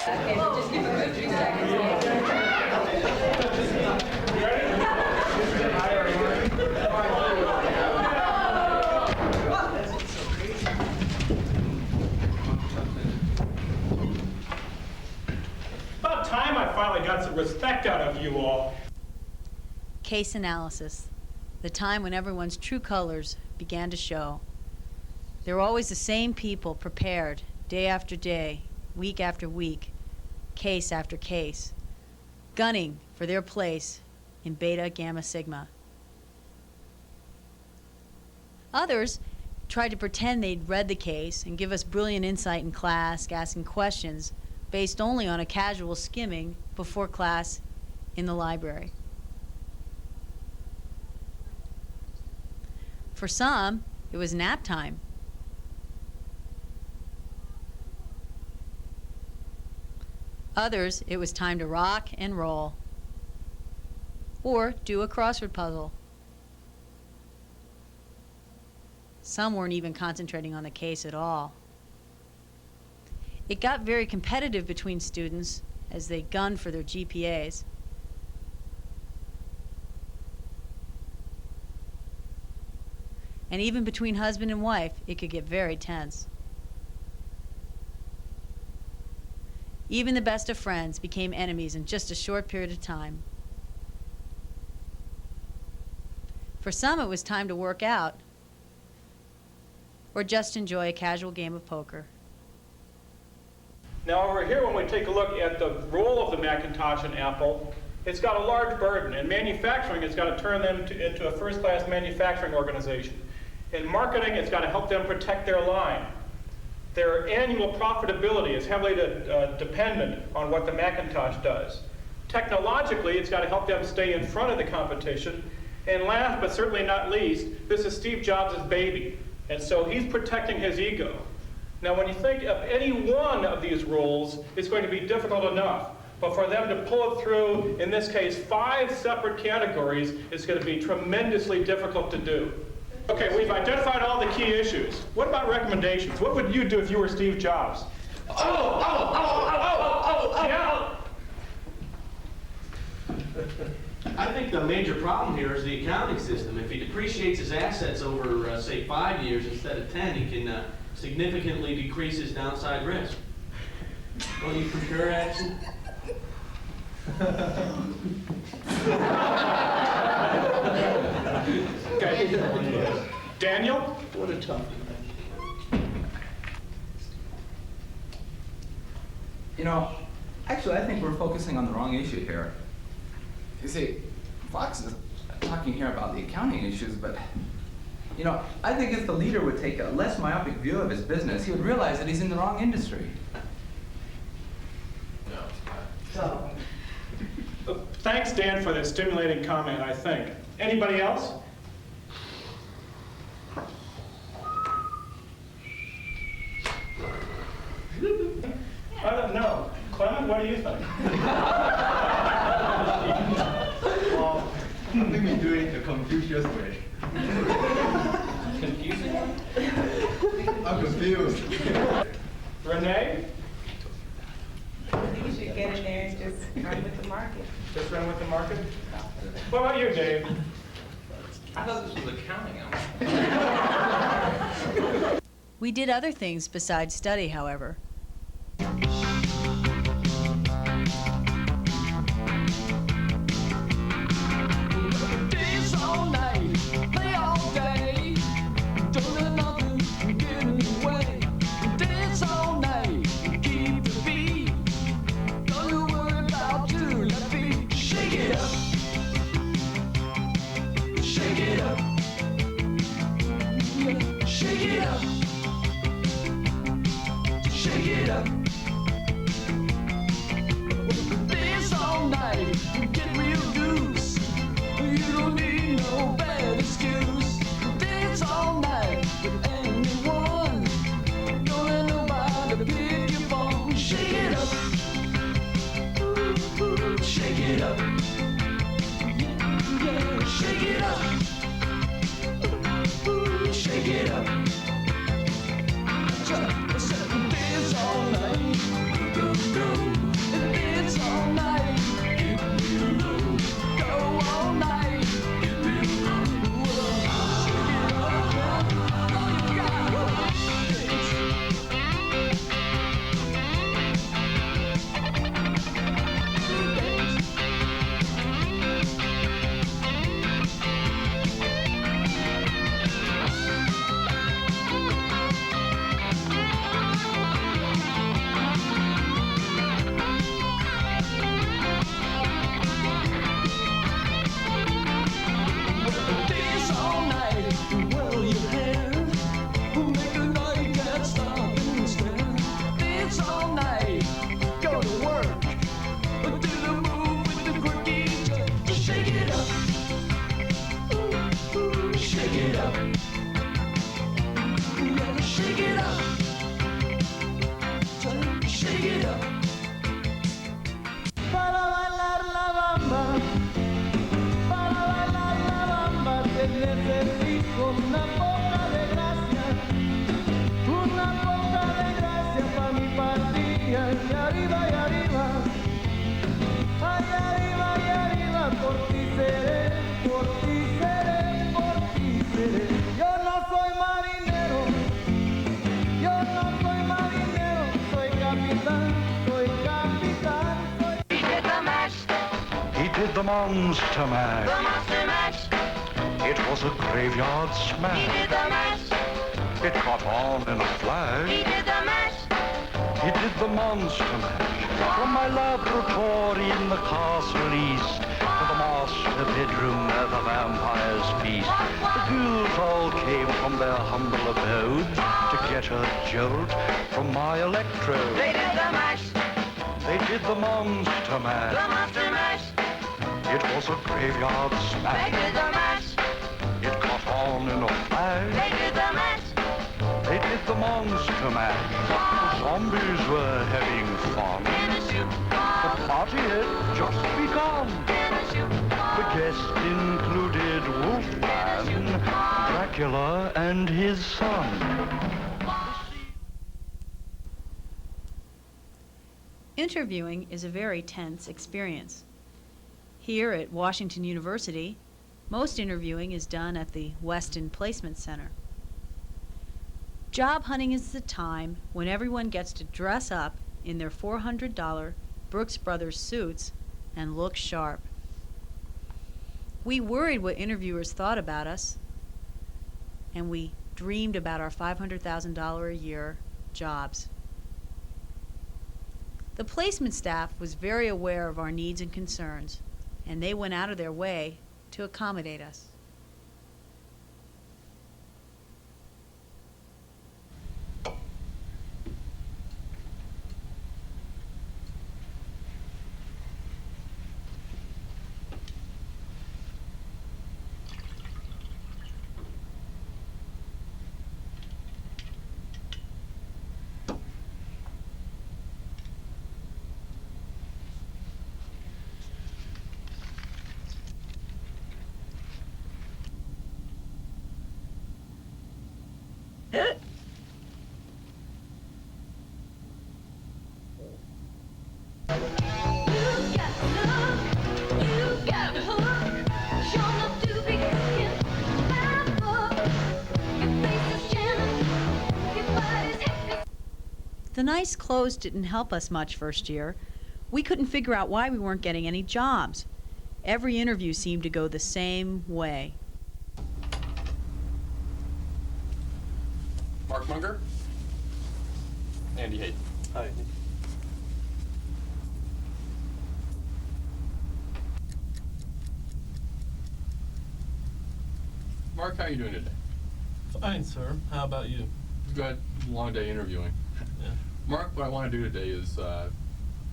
Okay, but just give a good 3 seconds. About time I finally got some respect out of you all. Case analysis, the time when everyone's true colors began to show. There were always the same people prepared, day after day, week after week, case after case, gunning for their place in Beta Gamma Sigma. Others tried to pretend they'd read the case and give us brilliant insight in class, asking questions based only on a casual skimming before class in the library. For some, it was nap time. Others, it was time to rock and roll, or do a crossword puzzle. Some weren't even concentrating on the case at all. It got very competitive between students as they gunned for their GPAs. And even between husband and wife, it could get very tense. Even the best of friends became enemies in just a short period of time. For some, it was time to work out or just enjoy a casual game of poker. Now over here, when we take a look at the role of the Macintosh and Apple, it's got a large burden. In manufacturing, it's got to turn them into a first-class manufacturing organization. In marketing, it's got to help them protect their line. Their annual profitability is heavily dependent on what the Macintosh does. Technologically, it's got to help them stay in front of the competition. And last, but certainly not least, this is Steve Jobs' baby. And so he's protecting his ego. Now, when you think of any one of these roles, it's going to be difficult enough. But for them to pull it through, in this case, 5 separate categories, is going to be tremendously difficult to do. Okay, we've identified all the key issues. What about recommendations? What would you do if you were Steve Jobs? Yeah. I think the major problem here is the accounting system. If he depreciates his assets over, say, 5 years instead of 10, he can significantly decrease his downside risk. Don't you concur, Addison? Okay. Daniel? What a tough one. You know, actually, I think we're focusing on the wrong issue here. You see, Fox is talking here about the accounting issues, but, you know, I think if the leader would take a less myopic view of his business, he would realize that he's in the wrong industry. So, Thanks, Dan, for that stimulating comment, I think. Anybody else? I don't know. Clement, what do you think? Well, I think we do it the Confucius way. Confusing? I'm confused. Renee? I think you should get in there and just run with the market. Just run with the market? What about you, Dave? I thought this was accounting. We did other things besides study, however. Shake por ti seré, por ti seré, por ti seré. Yo no soy marinero, yo no soy marinero, soy capitán, soy capitán, soy... He did the mash. He did the monster mash. The monster mash. It was a graveyard He smash. did the mash. It caught on in a flash. He did the mash. He did the monster mash. From my laboratory in the castle east to the master bedroom where the vampires feast. The ghouls all came from their humble abodes to get a jolt from my electrode. They did the mash. They did the monster The mash. monster mash. It was a graveyard They smash. did the mash. It caught on in a flash. They did the mash. They did the monster mash. The zombies were having fun. In a shoe. The party had just begun. In a shoe. The guests included Wolfman, Dracula, and his son. Interviewing is a very tense experience. Here at Washington University, most interviewing is done at the Weston Placement Center. Job hunting is the time when everyone gets to dress up in their $400 Brooks Brothers suits and look sharp. We worried what interviewers thought about us, and we dreamed about our $500,000 a year jobs. The placement staff was very aware of our needs and concerns, and they went out of their way to accommodate us. The nice clothes didn't help us much first year. We couldn't figure out why we weren't getting any jobs. Every interview seemed to go the same way. Mark Munger. Andy Hayden. Hi. Mark, how are you doing today? Fine, sir. How about you? Good. Long day interviewing. Yeah. Mark, what I want to do today is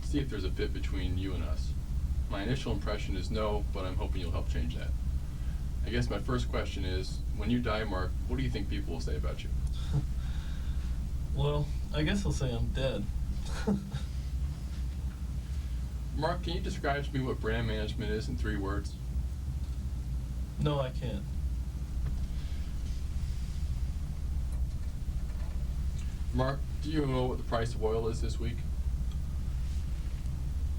see if there's a fit between you and us. My initial impression is no, but I'm hoping you'll help change that. I guess my first question is, when you die, Mark, what do you think people will say about you? Well, I guess I'll say I'm dead. Mark, can you describe to me what brand management is in 3 words? No, I can't. Mark, do you know what the price of oil is this week?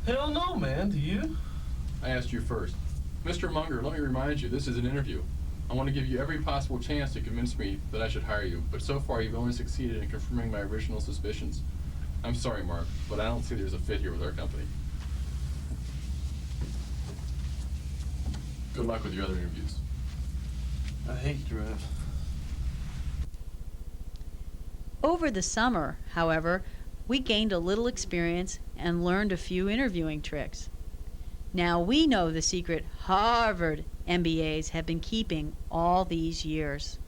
Hell no, man. Do you? I asked you first. Mr. Munger, let me remind you, this is an interview. I want to give you every possible chance to convince me that I should hire you, but so far you've only succeeded in confirming my original suspicions. I'm sorry, Mark, but I don't see there's a fit here with our company. Good luck with your other interviews. I hate drive. Over the summer, however, we gained a little experience and learned a few interviewing tricks. Now we know the secret Harvard MBAs have been keeping all these years.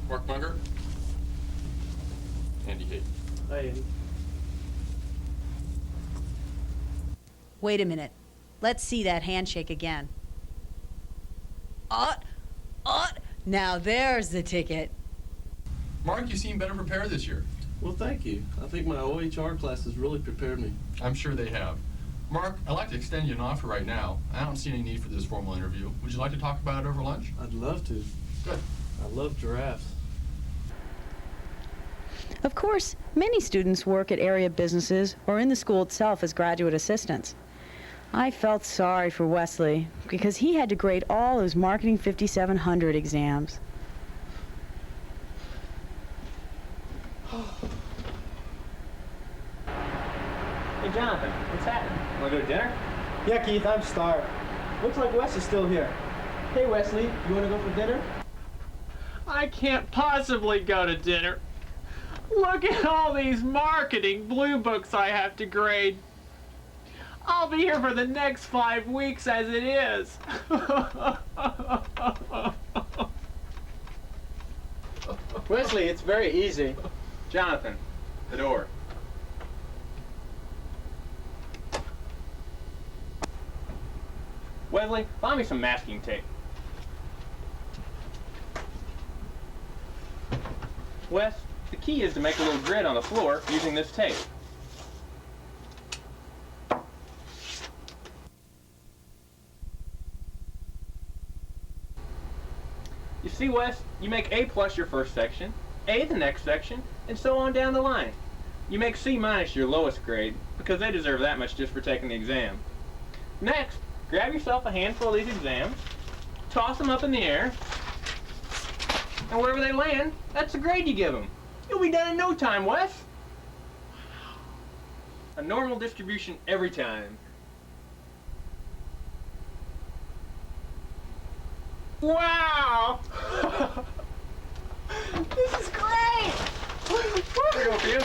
Mark Munger. Andy Hayden. Hi, Andy. Wait a minute. Let's see that handshake again. Now there's the ticket. Mark, you seem better prepared this year. Well, thank you. I think my OHR class has really prepared me. I'm sure they have. Mark, I'd like to extend you an offer right now. I don't see any need for this formal interview. Would you like to talk about it over lunch? I'd love to. Good. I love giraffes. Of course, many students work at area businesses or in the school itself as graduate assistants. I felt sorry for Wesley because he had to grade all his Marketing 5700 exams. Hey Jonathan, what's happening? Wanna go to dinner? Yeah, Keith, I'm starved. Looks like Wes is still here. Hey, Wesley, you want to go for dinner? I can't possibly go to dinner. Look at all these marketing blue books I have to grade. I'll be here for the next 5 weeks as it is. Wesley, it's very easy. Jonathan, the door. Wesley, find me some masking tape. Wes, the key is to make a little grid on the floor using this tape. You see, Wes, you make A plus your first section, A the next section, and so on down the line. You make C minus your lowest grade, because they deserve that much just for taking the exam. Next, grab yourself a handful of these exams, toss them up in the air, and wherever they land, that's the grade you give them. You'll be done in no time, Wes. A normal distribution every time. Wow! This is great! Here you go for you.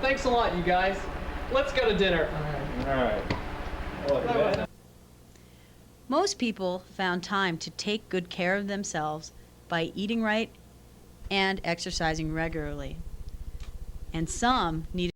Thanks a lot, you guys. Let's go to dinner. All right. Most people found time to take good care of themselves by eating right and exercising regularly. And some needed